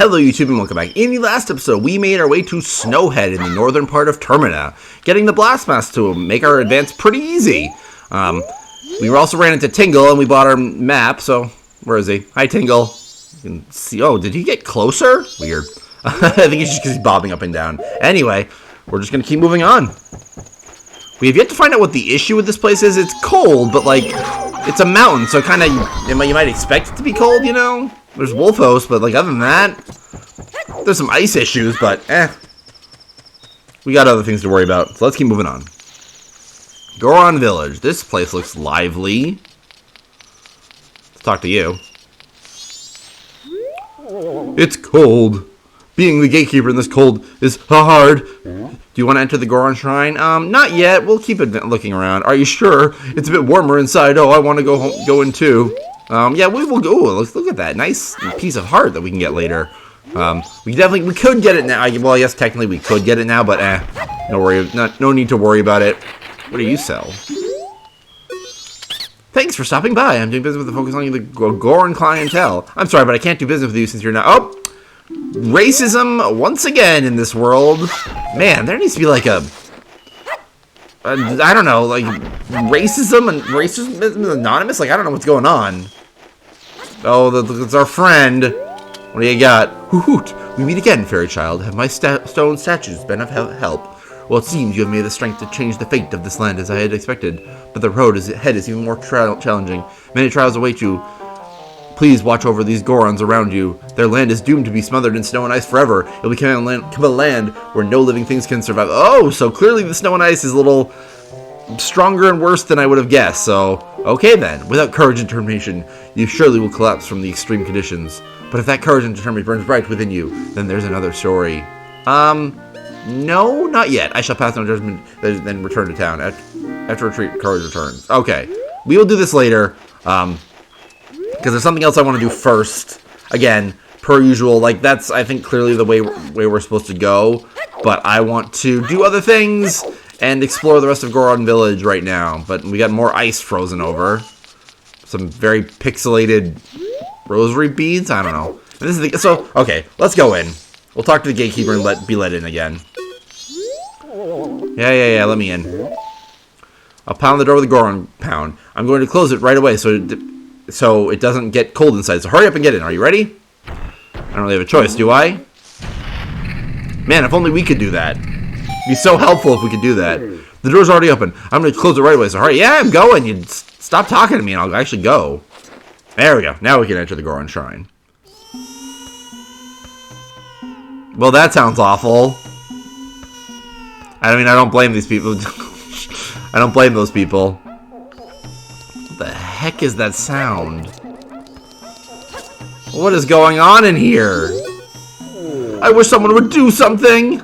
Hello YouTube and welcome back. In the last episode, we made our way to Snowhead in the northern part of Termina, getting the Blast Mask to make our advance pretty easy. We also ran into Tingle and we bought our map, so where is he? Hi Tingle. You can see, oh, did he get closer? Weird. I think it's just because he's bobbing up and down. Anyway, we're just going to keep moving on. We have yet to find out what the issue with this place is. It's cold, but like, it's a mountain, so kind of, you might expect it to be cold, you know? There's wolf hosts, but like other than that, there's some ice issues, but we got other things to worry about. So let's keep moving on. Goron Village. This place looks lively. Let's talk to you. It's cold. Being the gatekeeper in this cold is hard. Do you want to enter the Goron Shrine? Not yet. We'll keep looking around. Are you sure? It's a bit warmer inside. Oh, I want to go in too. Yeah, we will go. Look at that nice piece of heart that we can get later. We could get it now. Well, yes, technically we could get it now, but no need to worry about it. What do you sell? Thanks for stopping by. I'm doing business with the focus on the Goron clientele. I'm sorry, but I can't do business with you since you're not. Oh, racism once again in this world. Man, there needs to be like I don't know, like racism anonymous. Like I don't know what's going on. Oh, it's our friend. What do you got? Hoot! We meet again, fairy child. Have my stone statues been of help? Well, it seems you have made the strength to change the fate of this land as I had expected. But the road ahead is even more challenging. Many trials await you. Please watch over these Gorons around you. Their land is doomed to be smothered in snow and ice forever. It will become a land where no living things can survive. Oh, so clearly the snow and ice is a little stronger and worse than I would have guessed. So, okay then. Without courage and determination, you surely will collapse from the extreme conditions. But if that courage and determination burns bright within you, then there's another story. No, not yet. I shall pass no judgment, then return to town. After retreat, courage returns. Okay. We will do this later, because there's something else I want to do first. Again, per usual, like, that's, I think, clearly the way we're supposed to go. But I want to do other things and explore the rest of Goron Village right now. But we got more ice frozen over. Some very pixelated rosary beads? I don't know. And this is okay, let's go in. We'll talk to the gatekeeper and be let in again. Yeah, let me in. I'll pound the door with the Goron pound. I'm going to close it right away so it doesn't get cold inside. So hurry up and get in. Are you ready? I don't really have a choice, do I? Man, if only we could do that. It'd be so helpful if we could do that. The door's already open. I'm going to close it right away. So hurry. Yeah, I'm going. You stop talking to me and I'll actually go. There we go. Now we can enter the Goron Shrine. Well, that sounds awful. I mean, I don't blame these people. I don't blame those people. What the heck is that sound? What is going on in here? I wish someone would do something.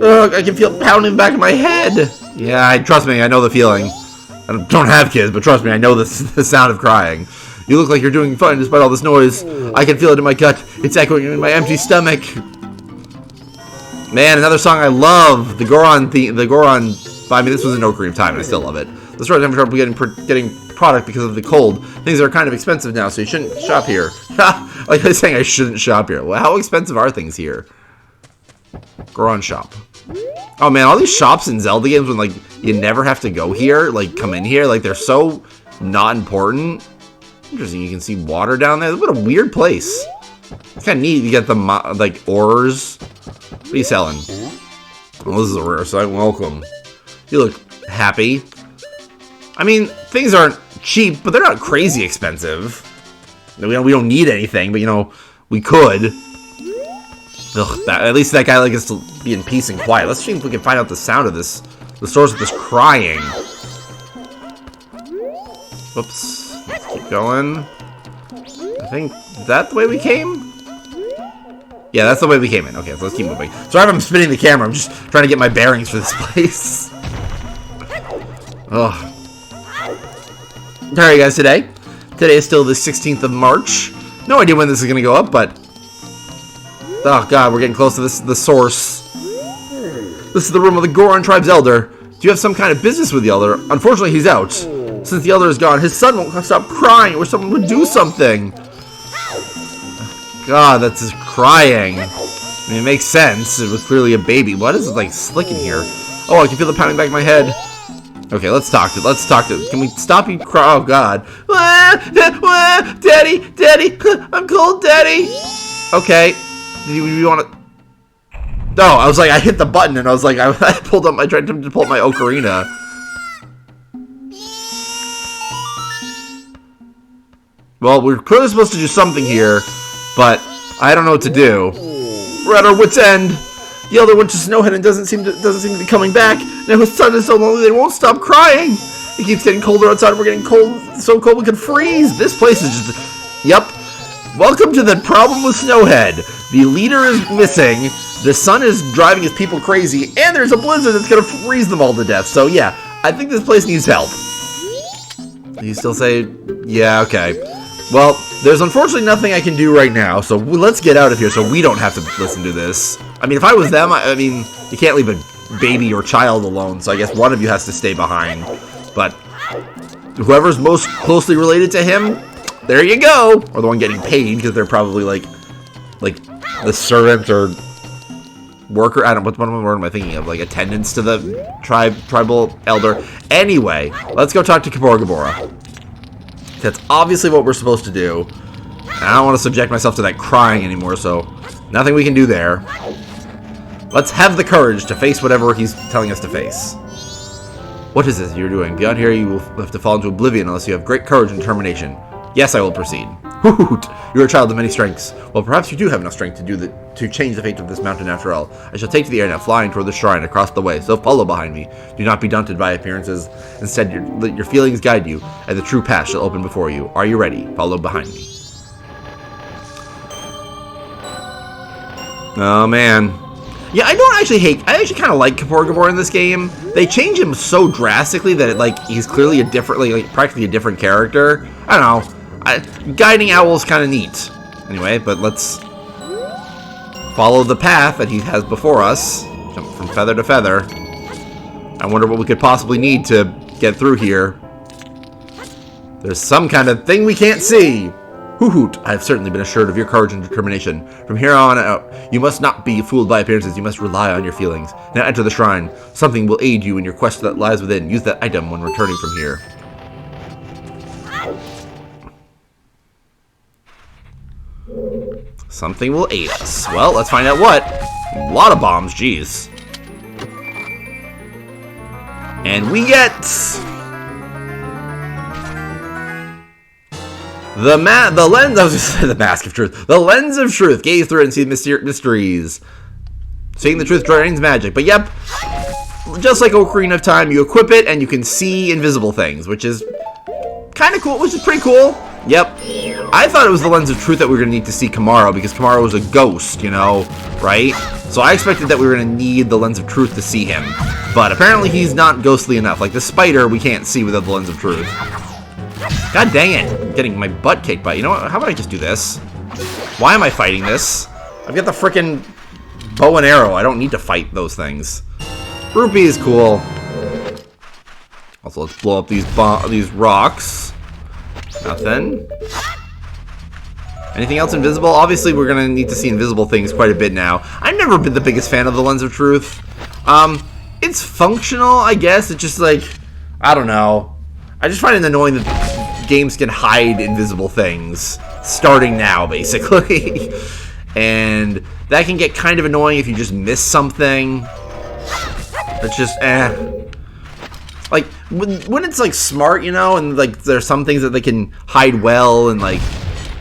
Ugh, I can feel pounding back in my head. Yeah, trust me, I know the feeling. I don't have kids, but trust me, I know the sound of crying. You look like you're doing fine despite all this noise. I can feel it in my gut. It's echoing in my empty stomach. Man, another song I love. The Goron theme. The Goron. I mean, this was an Ocarina of Time, and I still love it. The store having trouble getting product because of the cold. Things are kind of expensive now, so you shouldn't shop here. Like I was saying, I shouldn't shop here. Well, how expensive are things here? Goron shop. Oh man, all these shops in Zelda games when like you never have to go here, like come in here, like they're so not important. Interesting, you can see water down there. What a weird place. It's kind of neat. You get the like ores. What are you selling? Oh, this is a rare sight. Welcome. You look happy. I mean, things aren't cheap, but they're not crazy expensive. We don't need anything, but you know, we could. Ugh, at least that guy likes to be in peace and quiet. Let's see if we can find out the sound of this. The source of this crying. Whoops. Let's keep going. I think that's the way we came. Yeah, that's the way we came in. Okay, so let's keep moving. Sorry if I'm spinning the camera. I'm just trying to get my bearings for this place. Ugh. How are you guys today? Today is still the 16th of March. No idea when this is going to go up, but... Oh, God, we're getting close to the source. This is the room of the Goron tribe's elder. Do you have some kind of business with the elder? Unfortunately, he's out. Since the elder is gone, his son won't stop crying or someone would do something. God, that's just crying. I mean, it makes sense. It was clearly a baby. What is it, like, slick in here? Oh, I can feel the pounding back of my head. Okay, let's talk to it. Can we stop you cry? Oh, God. Daddy! Daddy! I'm cold, Daddy! Okay. Do you want to... No, I was like, I hit the button, and I was like, I tried to pull up my ocarina. Well, we're clearly supposed to do something here, but I don't know what to do. We're at our wit's end. The elder went to Snowhead and doesn't seem to be coming back. Now his son is so lonely they won't stop crying. It keeps getting colder outside. We're getting cold, so cold we could freeze. This place is just... Yep. Welcome to the problem with Snowhead. The leader is missing. The sun is driving his people crazy, and there's a blizzard that's gonna freeze them all to death. So yeah, I think this place needs help. You still say, yeah, okay. Well, there's unfortunately nothing I can do right now, so let's get out of here so we don't have to listen to this. I mean, if I was them, I mean, you can't leave a baby or child alone, so I guess one of you has to stay behind. But whoever's most closely related to him, there you go. Or the one getting paid, because they're probably like the servant or worker. I don't know, what word am I thinking of? Like attendants to the tribal elder. Anyway, let's go talk to Gabora. That's obviously what we're supposed to do. I don't want to subject myself to that crying anymore, so nothing we can do there. Let's have the courage to face whatever he's telling us to face. What is this you're doing? Beyond here, you will have to fall into oblivion unless you have great courage and determination. Yes, I will proceed. Hoot! You're a child of many strengths. Well, perhaps you do have enough strength to change the fate of this mountain after all. I shall take to the air now, flying toward the shrine across the way, so follow behind me. Do not be daunted by appearances. Instead, let your feelings guide you, and the true path shall open before you. Are you ready? Follow behind me. Oh, man. Yeah, I actually kind of like Gabora in this game. They change him so drastically that he's clearly practically a different character. I don't know. Guiding Owl's kind of neat. Anyway, but let's follow the path that he has before us. Jump from feather to feather. I wonder what we could possibly need to get through here. There's some kind of thing we can't see. Hoot! I have certainly been assured of your courage and determination. From here on out, you must not be fooled by appearances. You must rely on your feelings. Now enter the shrine. Something will aid you in your quest that lies within. Use that item when returning from here. Something will aid us. Well, let's find out what. A lot of bombs, jeez. And we get... the lens... I was just saying the mask of truth. The lens of truth. Gaze through it and see mysteries. Seeing the truth drains magic. But yep, just like Ocarina of Time, you equip it and you can see invisible things, which is kind of cool, which is pretty cool. Yep. I thought it was the lens of truth that we were going to need to see Kamaro, because Kamaro was a ghost, you know, right? So I expected that we were going to need the lens of truth to see him. But apparently he's not ghostly enough. Like the spider, we can't see without the lens of truth. God dang it. I'm getting my butt kicked by... You know what? How about I just do this? Why am I fighting this? I've got the frickin' bow and arrow. I don't need to fight those things. Rupee is cool. Also, let's blow up these rocks. Nothing. Anything else invisible? Obviously, we're going to need to see invisible things quite a bit now. I've never been the biggest fan of the Lens of Truth. It's functional, I guess. It's just like, I don't know. I just find it annoying that games can hide invisible things. Starting now, basically. And that can get kind of annoying if you just miss something. It's just, like, when it's, like, smart, you know, and, like, there's some things that they can hide well and, like,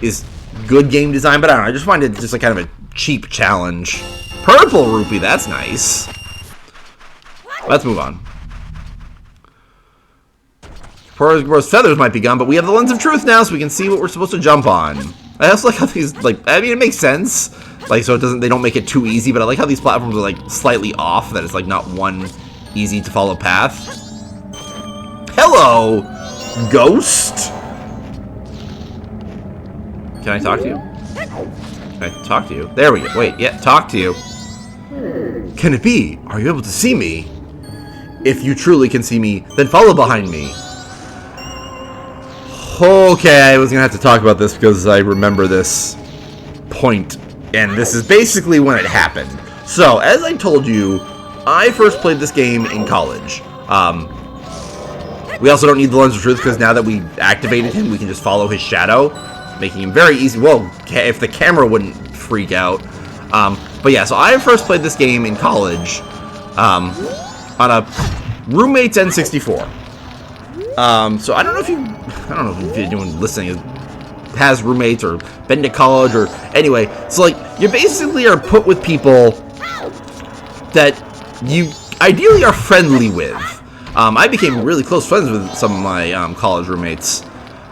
is good game design, but I don't know, I just find it just, like, kind of a cheap challenge. Purple rupee, that's nice. Let's move on. Gaboro's feathers might be gone, but we have the Lens of Truth now, so we can see what we're supposed to jump on. I also like how these, like, I mean, it makes sense, like, so they don't make it too easy, but I like how these platforms are, like, slightly off, that it's, like, not one easy to follow path. Hello, ghost. Can I talk to you? Can I talk to you? There we go. Wait, yeah, talk to you. Can it be? Are you able to see me? If you truly can see me, then follow behind me. Okay, I was gonna have to talk about this because I remember this point, and this is basically when it happened. So, as I told you, I first played this game in college. We also don't need the Lens of Truth, because now that we activated him, we can just follow his shadow, making him very easy. Well, if the camera wouldn't freak out. But yeah, so I first played this game in college on a roommate's N64. So I don't know if anyone listening has roommates or been to college or anyway. So like, you basically are put with people that you ideally are friendly with. I became really close friends with some of my college roommates.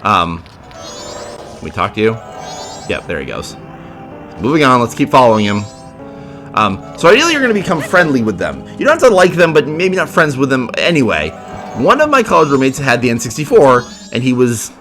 Can we talk to you? Yep, there he goes. Moving on, let's keep following him. So ideally you're going to become friendly with them. You don't have to like them, but maybe not friends with them anyway. One of my college roommates had the N64, and he was,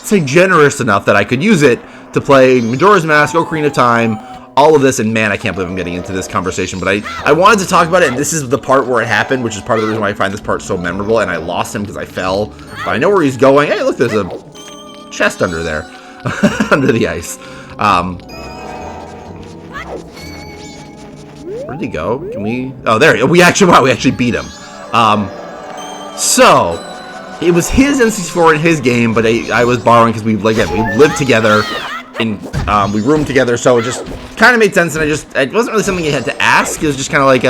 say, generous enough that I could use it to play Majora's Mask, Ocarina of Time, all of this, and man, I can't believe I'm getting into this conversation, but I wanted to talk about it, and this is the part where it happened, which is part of the reason why I find this part so memorable, and I lost him because I fell, but I know where he's going. Hey, look, there's a chest under there, under the ice. Where did he go? Can we... Oh, there he is. We actually beat him. So, it was his N64 in his game, but I was borrowing because we lived together, and we roomed together, so it just kind of made sense, and it wasn't really something you had to ask. It was just kind of like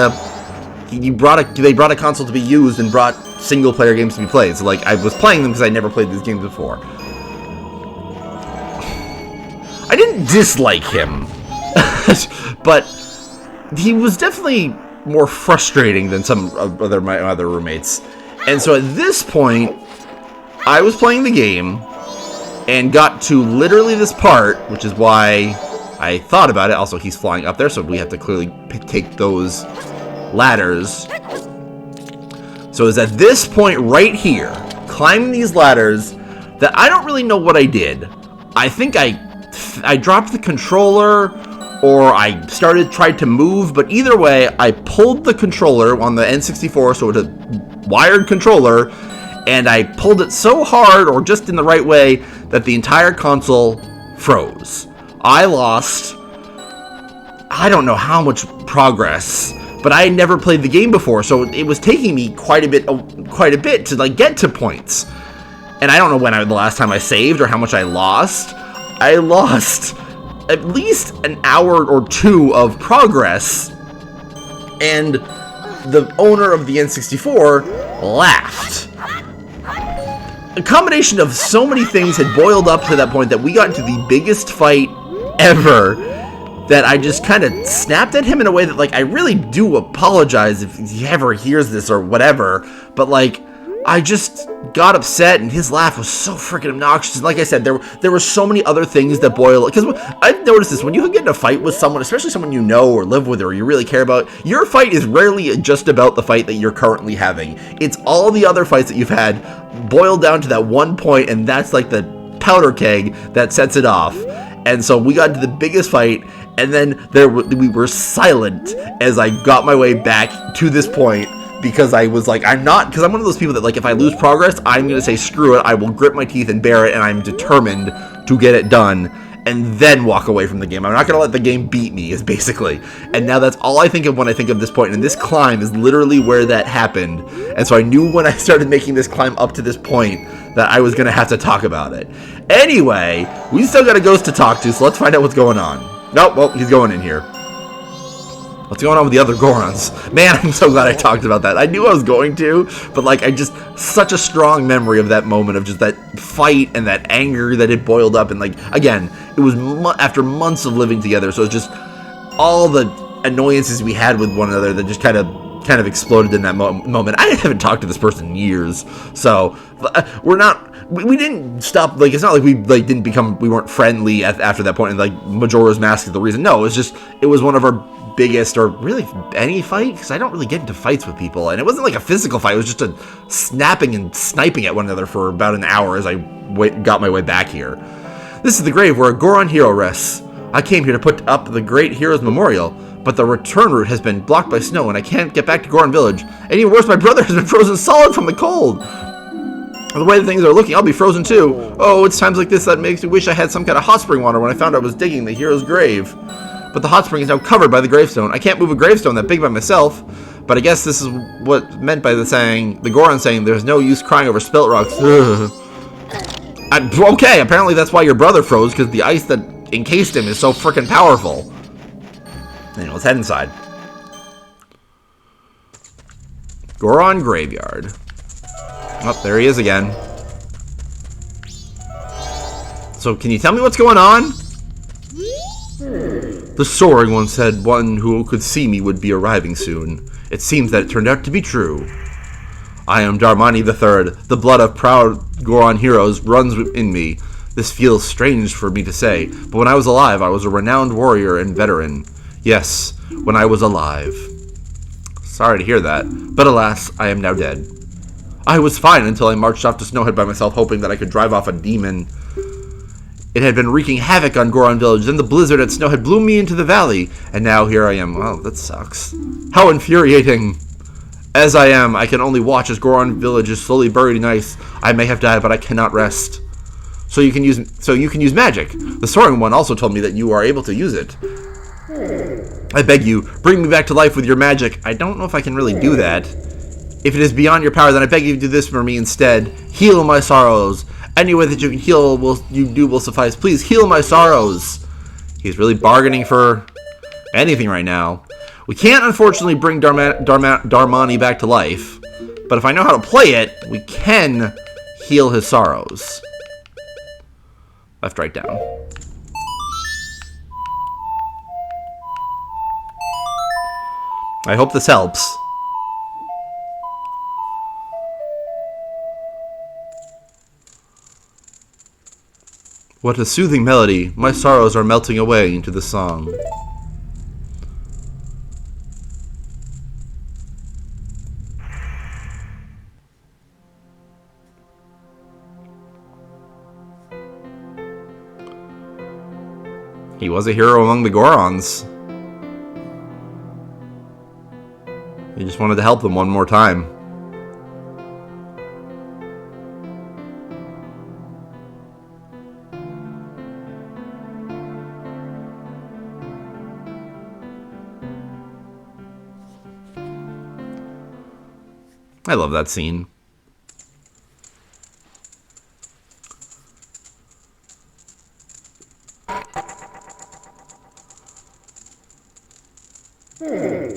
they brought a console to be used and brought single-player games to be played, so like, I was playing them because I never played these games before. I didn't dislike him, but he was definitely more frustrating than some of my other roommates. And so at this point, I was playing the game and got to literally this part, which is why I thought about it. Also, he's flying up there, so we have to clearly take those ladders. So it's at this point right here, climbing these ladders, that I don't really know what I did. I think I dropped the controller, or I tried to move, but either way, I pulled the controller on the N64, so it's a wired controller, and I pulled it so hard, or just in the right way, that the entire console froze. I lost, I don't know how much progress, but I had never played the game before, so it was taking me quite a bit to like get to points. And I don't know when the last time I saved or how much I lost. I lost at least an hour or two of progress, and the owner of the N64 laughed. A combination of so many things had boiled up to that point that we got into the biggest fight ever, that I just kind of snapped at him in a way that, like, I really do apologize if he ever hears this or whatever, but like, I just got upset, and his laugh was so freaking obnoxious. And like I said, there were so many other things that boil, because I've noticed this, when you get in a fight with someone, especially someone you know or live with or you really care about, your fight is rarely just about the fight that you're currently having. It's all the other fights that you've had boiled down to that one point, and that's like the powder keg that sets it off. And so we got into the biggest fight, and then we were silent as I got my way back to this point, because I was like, because I'm one of those people that, like, if I lose progress, I'm going to say, screw it, I will grit my teeth and bear it, and I'm determined to get it done, and then walk away from the game. I'm not going to let the game beat me, is basically. And now that's all I think of when I think of this point, and this climb is literally where that happened. And so I knew when I started making this climb up to this point that I was going to have to talk about it. Anyway, we still got a ghost to talk to, so let's find out what's going on. Nope, well, he's going in here. What's going on with the other Gorons? Man, I'm so glad I talked about that. I knew I was going to, but like, such a strong memory of that moment of just that fight and that anger that had boiled up. And like, again, it was after months of living together, so it's just all the annoyances we had with one another that just kind of exploded in that moment. I haven't talked to this person in years, so we didn't stop, like, it's not like we weren't friendly after that point, and like Majora's Mask is the reason. No, it was one of our biggest, or really any fight, because I don't really get into fights with people, and it wasn't like a physical fight, it was just a snapping and sniping at one another for about an hour as I got my way back here. This is the grave where a Goron hero rests. I came here to put up the great hero's memorial, but the return route has been blocked by snow, and I can't get back to Goron Village. And even worse, my brother has been frozen solid from the cold. The way things are looking, I'll be frozen too. Oh, it's times like this that makes me wish I had some kind of hot spring water when I found I was digging the hero's grave. But the hot spring is now covered by the gravestone. I can't move a gravestone that big by myself. But I guess this is what meant by the Goron saying, there's no use crying over spilt rocks. Okay, apparently that's why your brother froze, because the ice that encased him is so freaking powerful. Anyway, let's head inside. Goron Graveyard. Oh, there he is again. So, can you tell me what's going on? The soaring one said one who could see me would be arriving soon. It seems that it turned out to be true. I am Darmani III. The blood of proud Goron heroes runs in me. This feels strange for me to say, but when I was alive, I was a renowned warrior and veteran. Yes, when I was alive. Sorry to hear that, but alas, I am now dead. I was fine until I marched off to Snowhead by myself, hoping that I could drive off a demon. It had been wreaking havoc on Goron Village, then the blizzard at Snowhead blew me into the valley, and now here I am. Well, that sucks. How infuriating. As I am, I can only watch as Goron Village is slowly buried in ice. I may have died, but I cannot rest. So you can use magic. The soaring one also told me that you are able to use it. I beg you, bring me back to life with your magic. I don't know if I can really do that. If it is beyond your power, then I beg you to do this for me instead. Heal my sorrows. Any way that you can heal will suffice. Please heal my sorrows. He's really bargaining for anything right now. We can't, unfortunately, bring Darmani back to life. But if I know how to play it, we can heal his sorrows. Left, right, down. I hope this helps. What a soothing melody. My sorrows are melting away into the song. He was a hero among the Gorons. He just wanted to help them one more time. I love that scene.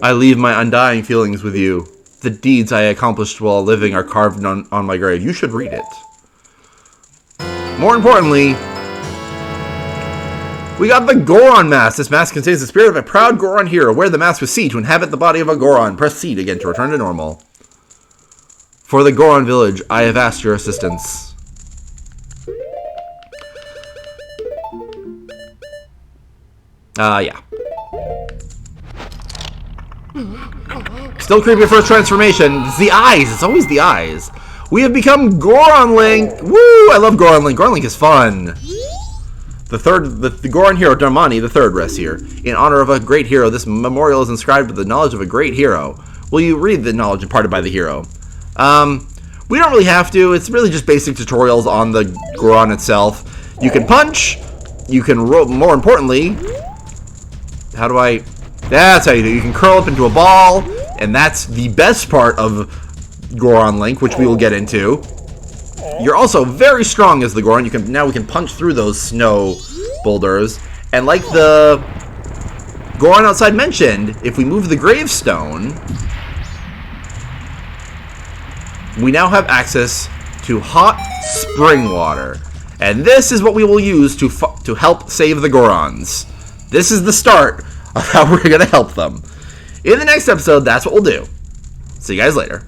I leave my undying feelings with you. The deeds I accomplished while living are carved on my grave. You should read it. More importantly, we got the Goron mask. This mask contains the spirit of a proud Goron hero. Wear the mask with C to inhabit the body of a Goron. Press C again to return to normal. For the Goron Village, I have asked your assistance. Yeah. Still creepy first transformation. It's the eyes. It's always the eyes. We have become Goron Link. Woo! I love Goron Link. Goron Link is fun. The Goron hero Darmani III rests here. In honor of a great hero, this memorial is inscribed with the knowledge of a great hero. Will you read the knowledge imparted by the hero? We don't really have to. It's really just basic tutorials on the Goron itself. You can punch. You can roll. More importantly, how do I... That's how you do it. You can curl up into a ball, and that's the best part of Goron Link, which we will get into. You're also very strong as the Goron. Now we can punch through those snow boulders. And like the Goron outside mentioned, if we move the gravestone, we now have access to hot spring water. And this is what we will use to help save the Gorons. This is the start of how we're going to help them. In the next episode, that's what we'll do. See you guys later.